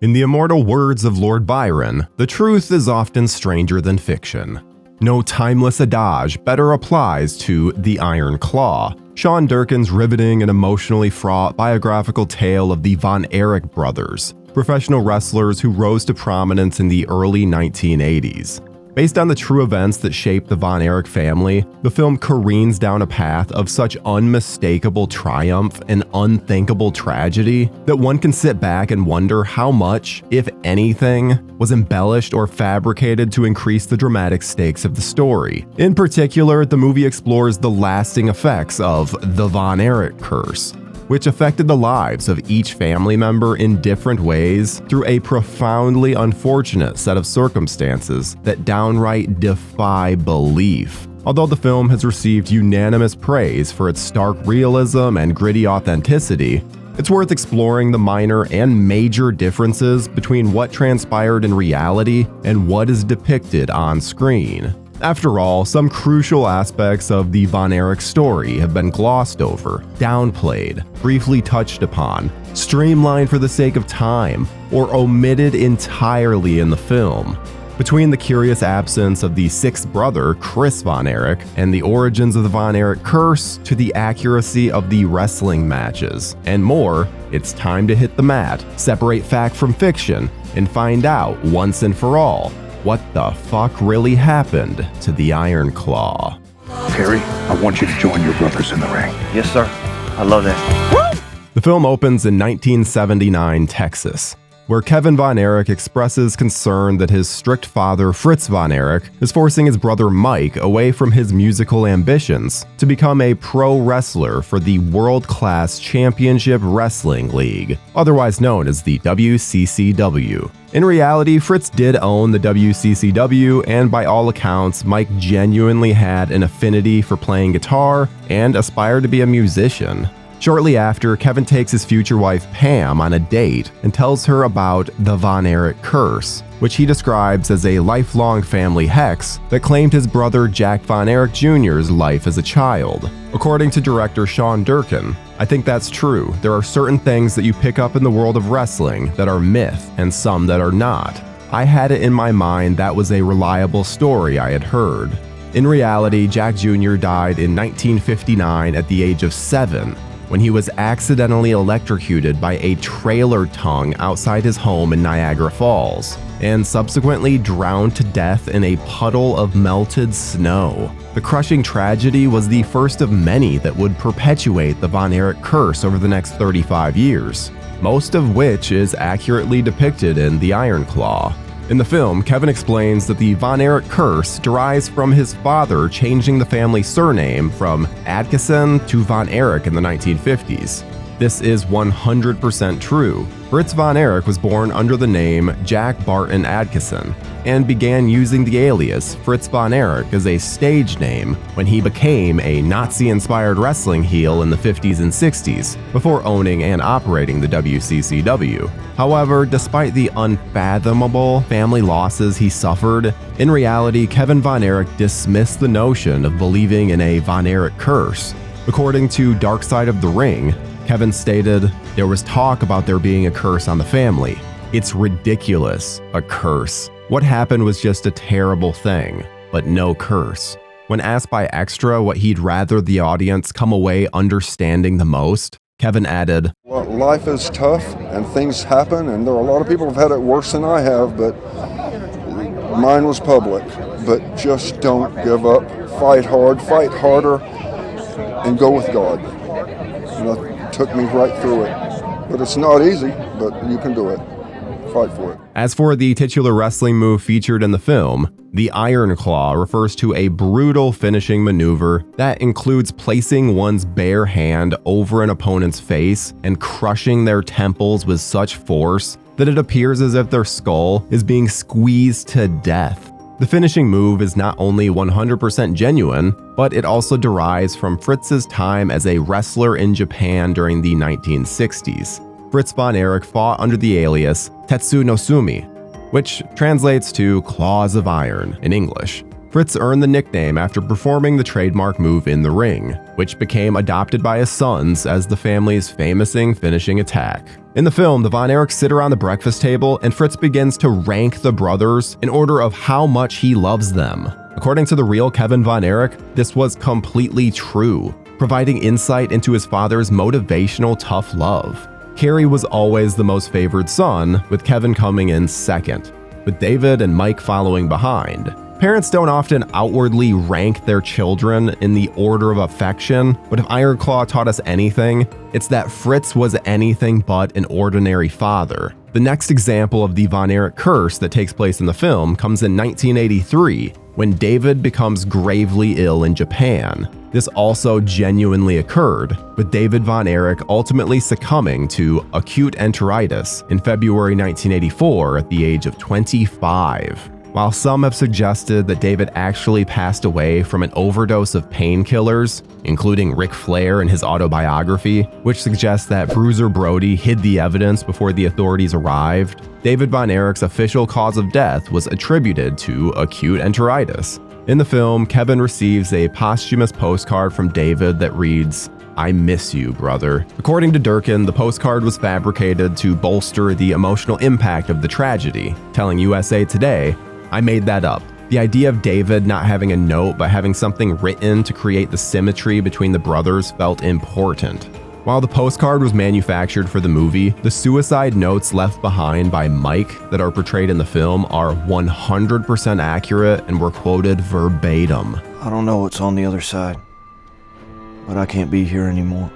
In the immortal words of Lord Byron, the truth is often stranger than fiction. No timeless adage better applies to The Iron Claw, Sean Durkin's riveting and emotionally fraught biographical tale of the Von Erich brothers, professional wrestlers who rose to prominence in the early 1980s. Based on the true events that shaped the Von Erich family, the film careens down a path of such unmistakable triumph and unthinkable tragedy that one can sit back and wonder how much, if anything, was embellished or fabricated to increase the dramatic stakes of the story. In particular, the movie explores the lasting effects of the Von Erich Curse, which affected the lives of each family member in different ways through a profoundly unfortunate set of circumstances that downright defy belief. Although the film has received unanimous praise for its stark realism and gritty authenticity, it's worth exploring the minor and major differences between what transpired in reality and what is depicted on screen. After all, some crucial aspects of the Von Erich story have been glossed over, downplayed, briefly touched upon, streamlined for the sake of time, or omitted entirely in the film. Between the curious absence of the sixth brother, Chris Von Erich, and the origins of the Von Erich Curse to the accuracy of the wrestling matches, and more, it's time to hit the mat, separate fact from fiction, and find out once and for all what the fuck really happened to the Iron Claw. Carrie, I want you to join your brothers in the ring. Yes, sir. I love that. The film opens in 1979 Texas, where Kevin Von Erich expresses concern that his strict father, Fritz Von Erich, is forcing his brother Mike away from his musical ambitions to become a pro wrestler for the World Class Championship Wrestling League, otherwise known as the WCCW. In reality, Fritz did own the WCCW, and by all accounts, Mike genuinely had an affinity for playing guitar and aspired to be a musician. Shortly after, Kevin takes his future wife Pam on a date and tells her about the Von Erich Curse, which he describes as a lifelong family hex that claimed his brother Jack Von Erich Jr.'s life as a child. According to director Sean Durkin, I think that's true. There are certain things that you pick up in the world of wrestling that are myth and some that are not. I had it in my mind that was a reliable story I had heard. In reality, Jack Jr. died in 1959 at the age of 7. When he was accidentally electrocuted by a trailer tongue outside his home in Niagara Falls, and subsequently drowned to death in a puddle of melted snow. The crushing tragedy was the first of many that would perpetuate the Von Erich Curse over the next 35 years, most of which is accurately depicted in The Iron Claw. In the film, Kevin explains that the Von Erich Curse derives from his father changing the family surname from Adkisson to Von Erich in the 1950s. This is 100% true. Fritz Von Erich was born under the name Jack Barton Adkisson and began using the alias Fritz Von Erich as a stage name when he became a Nazi-inspired wrestling heel in the 50s and 60s before owning and operating the WCCW. However, despite the unfathomable family losses he suffered, in reality, Kevin Von Erich dismissed the notion of believing in a Von Erich curse. According to Dark Side of the Ring, Kevin stated, "There was talk about there being a curse on the family. It's ridiculous, a curse. What happened was just a terrible thing, but no curse." When asked by Extra what he'd rather the audience come away understanding the most, Kevin added, "Well, life is tough and things happen, and there are a lot of people who've had it worse than I have, but mine was public. But just don't give up. Fight hard, fight harder, and go with God." You know, it took me right through it. But it's not easy, but you can do it. Fight for it. As for the titular wrestling move featured in the film, the Iron Claw refers to a brutal finishing maneuver that includes placing one's bare hand over an opponent's face and crushing their temples with such force that it appears as if their skull is being squeezed to death. The finishing move is not only 100% genuine, but it also derives from Fritz's time as a wrestler in Japan during the 1960s. Fritz Von Erich fought under the alias Tetsu no Sumi, which translates to Claws of Iron in English. Fritz earned the nickname after performing the trademark move in the ring, which became adopted by his sons as the family's famous finishing attack. In the film, the Von Erichs sit around the breakfast table and Fritz begins to rank the brothers in order of how much he loves them. According to the real Kevin Von Erich, this was completely true, providing insight into his father's motivational tough love. Carrie was always the most favored son, with Kevin coming in second, with David and Mike following behind. Parents don't often outwardly rank their children in the order of affection, but if Ironclaw taught us anything, it's that Fritz was anything but an ordinary father. The next example of the Von Erich curse that takes place in the film comes in 1983, when David becomes gravely ill in Japan. This also genuinely occurred, with David Von Erich ultimately succumbing to acute enteritis in February 1984 at the age of 25. While some have suggested that David actually passed away from an overdose of painkillers, including Ric Flair in his autobiography, which suggests that Bruiser Brody hid the evidence before the authorities arrived, David Von Erich's official cause of death was attributed to acute enteritis. In the film, Kevin receives a posthumous postcard from David that reads, "I miss you, brother." According to Durkin, the postcard was fabricated to bolster the emotional impact of the tragedy, telling USA Today, "I made that up. The idea of David not having a note but having something written to create the symmetry between the brothers felt important." While the postcard was manufactured for the movie, the suicide notes left behind by Mike that are portrayed in the film are 100% accurate and were quoted verbatim. I don't know what's on the other side, but I can't be here anymore.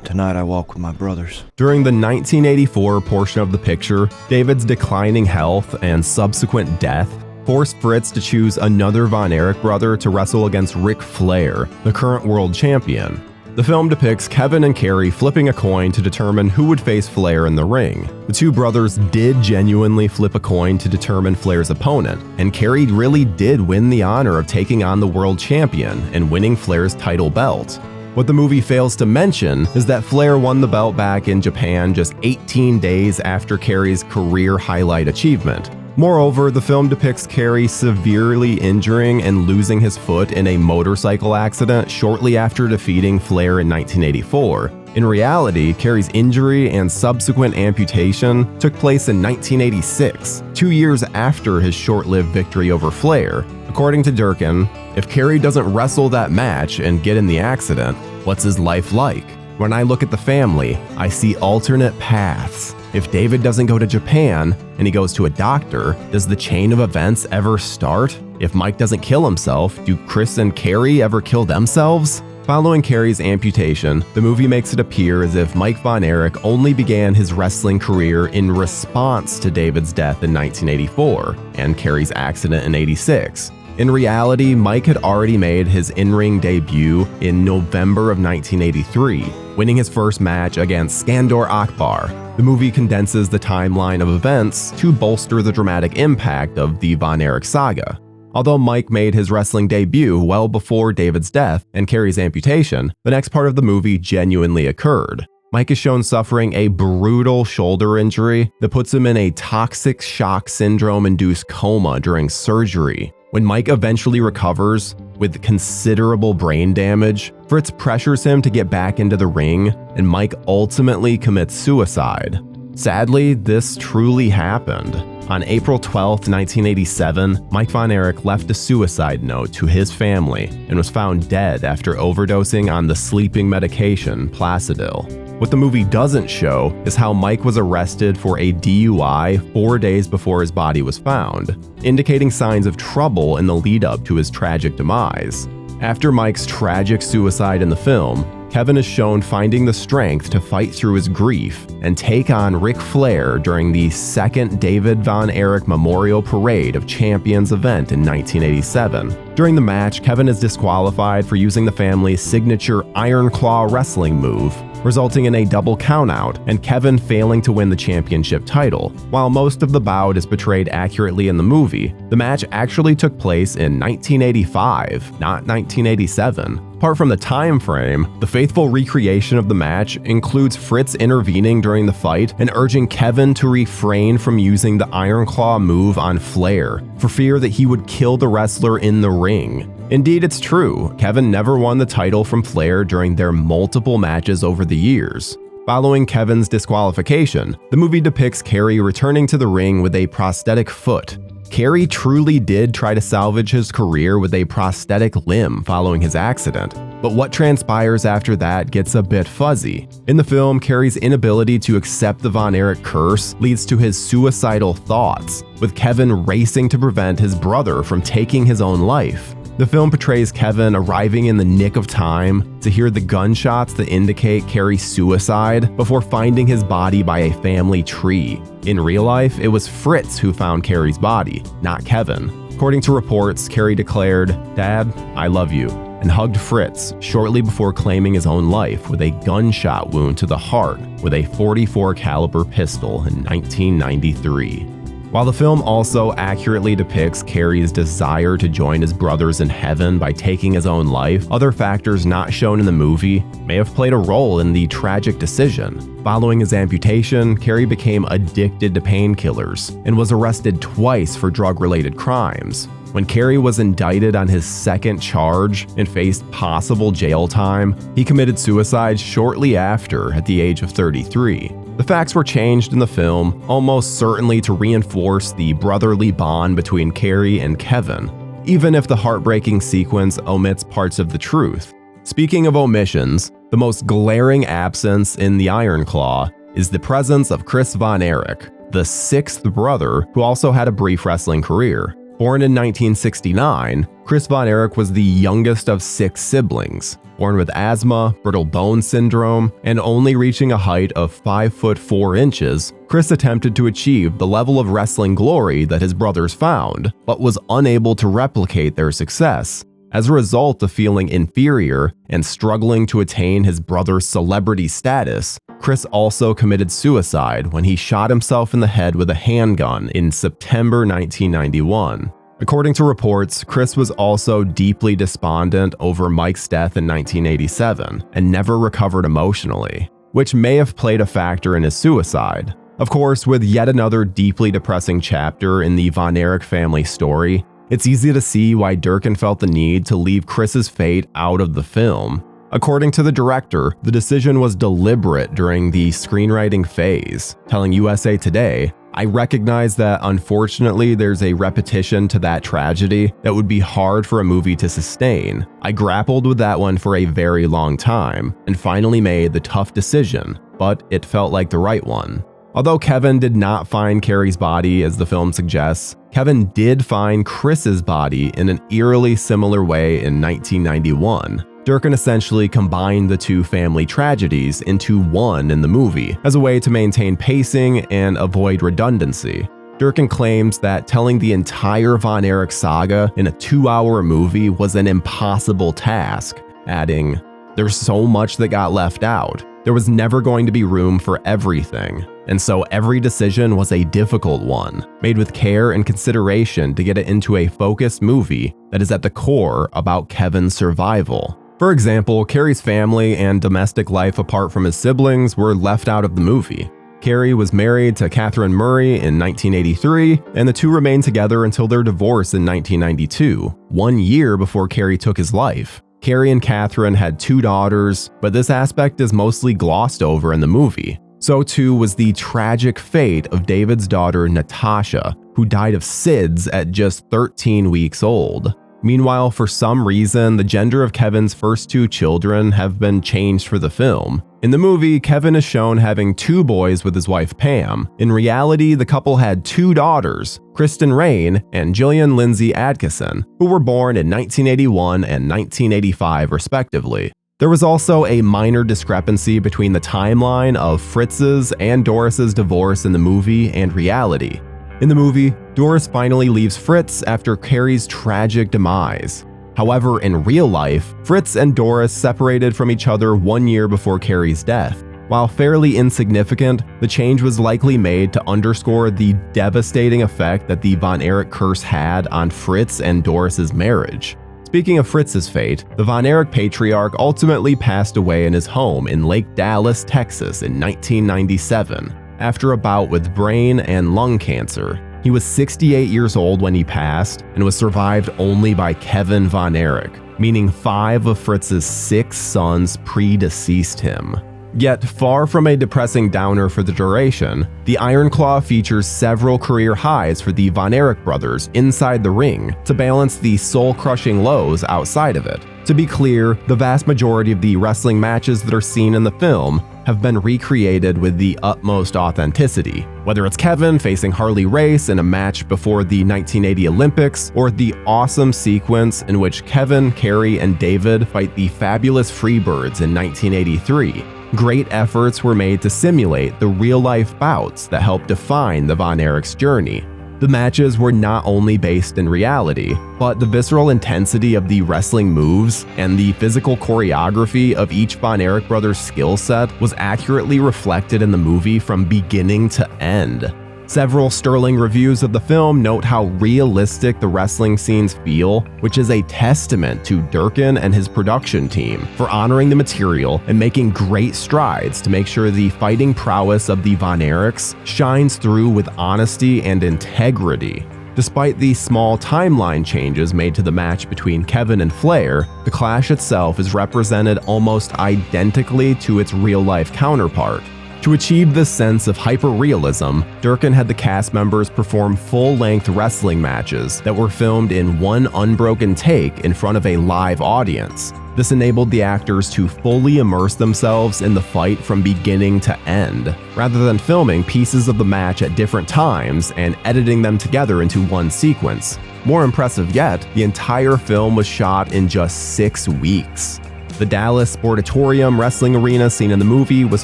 Tonight I walk with my brothers. During the 1984 portion of the picture, David's declining health and subsequent death forced Fritz to choose another Von Erich brother to wrestle against Ric Flair, the current world champion. The film depicts Kevin and Carrie flipping a coin to determine who would face Flair in the ring. The two brothers did genuinely flip a coin to determine Flair's opponent, and Carrie really did win the honor of taking on the world champion and winning Flair's title belt. What the movie fails to mention is that Flair won the belt back in Japan just 18 days after Carrie's career highlight achievement. Moreover, the film depicts Carrie severely injuring and losing his foot in a motorcycle accident shortly after defeating Flair in 1984. In reality, Carrie's injury and subsequent amputation took place in 1986, 2 years after his short-lived victory over Flair. According to Durkin, if Carrie doesn't wrestle that match and get in the accident, what's his life like? When I look at the family, I see alternate paths. If David doesn't go to Japan and he goes to a doctor, does the chain of events ever start? If Mike doesn't kill himself, do Chris and Carrie ever kill themselves? Following Carrie's amputation, the movie makes it appear as if Mike Von Erich only began his wrestling career in response to David's death in 1984 and Carrie's accident in '86. In reality, Mike had already made his in-ring debut in November of 1983, winning his first match against Skandor Akbar. The movie condenses the timeline of events to bolster the dramatic impact of the Von Erich saga. Although Mike made his wrestling debut well before David's death and Carrie's amputation, the next part of the movie genuinely occurred. Mike is shown suffering a brutal shoulder injury that puts him in a toxic shock syndrome-induced coma during surgery. When Mike eventually recovers with considerable brain damage, Fritz pressures him to get back into the ring, and Mike ultimately commits suicide. Sadly, this truly happened. On April 12, 1987, Mike Von Erich left a suicide note to his family and was found dead after overdosing on the sleeping medication Placidil. What the movie doesn't show is how Mike was arrested for a DUI 4 days before his body was found, indicating signs of trouble in the lead-up to his tragic demise. After Mike's tragic suicide in the film, Kevin is shown finding the strength to fight through his grief and take on Ric Flair during the second David Von Erich Memorial Parade of Champions event in 1987. During the match, Kevin is disqualified for using the family's signature Iron Claw wrestling move, resulting in a double countout and Kevin failing to win the championship title. While most of the bout is portrayed accurately in the movie, the match actually took place in 1985, not 1987. Apart from the time frame, the faithful recreation of the match includes Fritz intervening during the fight and urging Kevin to refrain from using the Iron Claw move on Flair, for fear that he would kill the wrestler in the ring. Indeed, it's true, Kevin never won the title from Flair during their multiple matches over the years. Following Kevin's disqualification, the movie depicts Carrie returning to the ring with a prosthetic foot. Carrie truly did try to salvage his career with a prosthetic limb following his accident, but what transpires after that gets a bit fuzzy. In the film, Carrie's inability to accept the Von Erich curse leads to his suicidal thoughts, with Kevin racing to prevent his brother from taking his own life. The film portrays Kevin arriving in the nick of time to hear the gunshots that indicate Carrie's suicide before finding his body by a family tree. In real life, it was Fritz who found Carrie's body, not Kevin. According to reports, Carrie declared, "Dad, I love you," and hugged Fritz shortly before claiming his own life with a gunshot wound to the heart with a .44 caliber pistol in 1993. While the film also accurately depicts Carrie's desire to join his brothers in heaven by taking his own life, other factors not shown in the movie may have played a role in the tragic decision. Following his amputation, Carrie became addicted to painkillers and was arrested twice for drug-related crimes. When Carrie was indicted on his second charge and faced possible jail time, he committed suicide shortly after at the age of 33. The facts were changed in the film, almost certainly to reinforce the brotherly bond between Carrie and Kevin, even if the heartbreaking sequence omits parts of the truth. Speaking of omissions, the most glaring absence in the Iron Claw is the presence of Chris Von Erich, the sixth brother who also had a brief wrestling career. Born in 1969, Chris Von Erich was the youngest of 6 siblings. Born with asthma, brittle bone syndrome, and only reaching a height of 5 foot 4 inches, Chris attempted to achieve the level of wrestling glory that his brothers found, but was unable to replicate their success. As a result of feeling inferior and struggling to attain his brother's celebrity status, Chris also committed suicide when he shot himself in the head with a handgun in September 1991. According to reports, Chris was also deeply despondent over Mike's death in 1987 and never recovered emotionally, which may have played a factor in his suicide. Of course, with yet another deeply depressing chapter in the Von Erich family story, it's easy to see why Durkin felt the need to leave Chris's fate out of the film. According to the director, the decision was deliberate during the screenwriting phase, telling USA Today, "I recognize that unfortunately there's a repetition to that tragedy that would be hard for a movie to sustain. I grappled with that one for a very long time and finally made the tough decision, but it felt like the right one." Although Kevin did not find Carrie's body as the film suggests, Kevin did find Chris's body in an eerily similar way in 1991. Durkin essentially combined the two family tragedies into one in the movie as a way to maintain pacing and avoid redundancy. Durkin claims that telling the entire Von Erich saga in a 2-hour movie was an impossible task, adding, "There's so much that got left out. There was never going to be room for everything, and so every decision was a difficult one, made with care and consideration to get it into a focused movie that is at the core about Kevin's survival." For example, Carrie's family and domestic life apart from his siblings were left out of the movie. Carrie was married to Catherine Murray in 1983, and the two remained together until their divorce in 1992, 1 year before Carrie took his life. Carrie and Catherine had 2 daughters, but this aspect is mostly glossed over in the movie. So too was the tragic fate of David's daughter Natasha, who died of SIDS at just 13 weeks old. Meanwhile, for some reason, the gender of Kevin's first 2 children have been changed for the film. In the movie, Kevin is shown having 2 boys with his wife Pam. In reality, the couple had 2 daughters, Kristen Rain and Jillian Lindsay Adkisson, who were born in 1981 and 1985 respectively. There was also a minor discrepancy between the timeline of Fritz's and Doris's divorce in the movie and reality. In the movie, Doris finally leaves Fritz after Carrie's tragic demise. However, in real life, Fritz and Doris separated from each other 1 year before Carrie's death. While fairly insignificant, the change was likely made to underscore the devastating effect that the von Erich curse had on Fritz and Doris's marriage. Speaking of Fritz's fate, the von Erich patriarch ultimately passed away in his home in Lake Dallas, Texas in 1997 after a bout with brain and lung cancer. He was 68 years old when he passed and was survived only by Kevin von Erich, meaning 5 of Fritz's 6 sons predeceased him. Yet, far from a depressing downer for the duration, the Iron Claw features several career highs for the Von Erich brothers inside the ring to balance the soul-crushing lows outside of it. To be clear, the vast majority of the wrestling matches that are seen in the film have been recreated with the utmost authenticity. Whether it's Kevin facing Harley Race in a match before the 1980 Olympics, or the awesome sequence in which Kevin, Carrie, and David fight the fabulous Freebirds in 1983. Great efforts were made to simulate the real-life bouts that helped define the Von Erichs' journey. The matches were not only based in reality, but the visceral intensity of the wrestling moves and the physical choreography of each Von Erich brothers' skill set was accurately reflected in the movie from beginning to end. Several sterling reviews of the film note how realistic the wrestling scenes feel, which is a testament to Durkin and his production team for honoring the material and making great strides to make sure the fighting prowess of the Von Erichs shines through with honesty and integrity. Despite the small timeline changes made to the match between Kevin and Flair, the clash itself is represented almost identically to its real-life counterpart. To achieve this sense of hyper-realism, Durkin had the cast members perform full-length wrestling matches that were filmed in one unbroken take in front of a live audience. This enabled the actors to fully immerse themselves in the fight from beginning to end, rather than filming pieces of the match at different times and editing them together into one sequence. More impressive yet, the entire film was shot in just 6 weeks. The Dallas Sportatorium wrestling arena seen in the movie was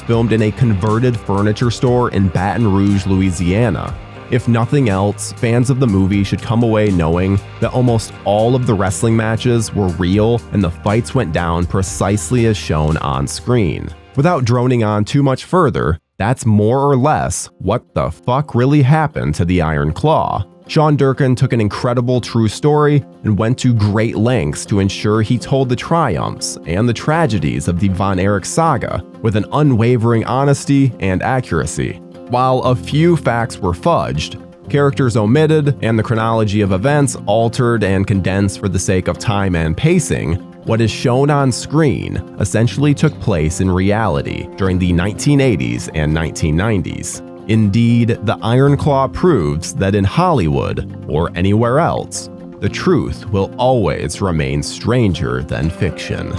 filmed in a converted furniture store in Baton Rouge, Louisiana. If nothing else, fans of the movie should come away knowing that almost all of the wrestling matches were real and the fights went down precisely as shown on screen. Without droning on too much further, that's more or less what the fuck really happened to the Iron Claw. Sean Durkin took an incredible true story and went to great lengths to ensure he told the triumphs and the tragedies of the Von Erich saga with an unwavering honesty and accuracy. While a few facts were fudged, characters omitted, and the chronology of events altered and condensed for the sake of time and pacing, what is shown on screen essentially took place in reality during the 1980s and 1990s. Indeed, the Iron Claw proves that in Hollywood, or anywhere else, the truth will always remain stranger than fiction.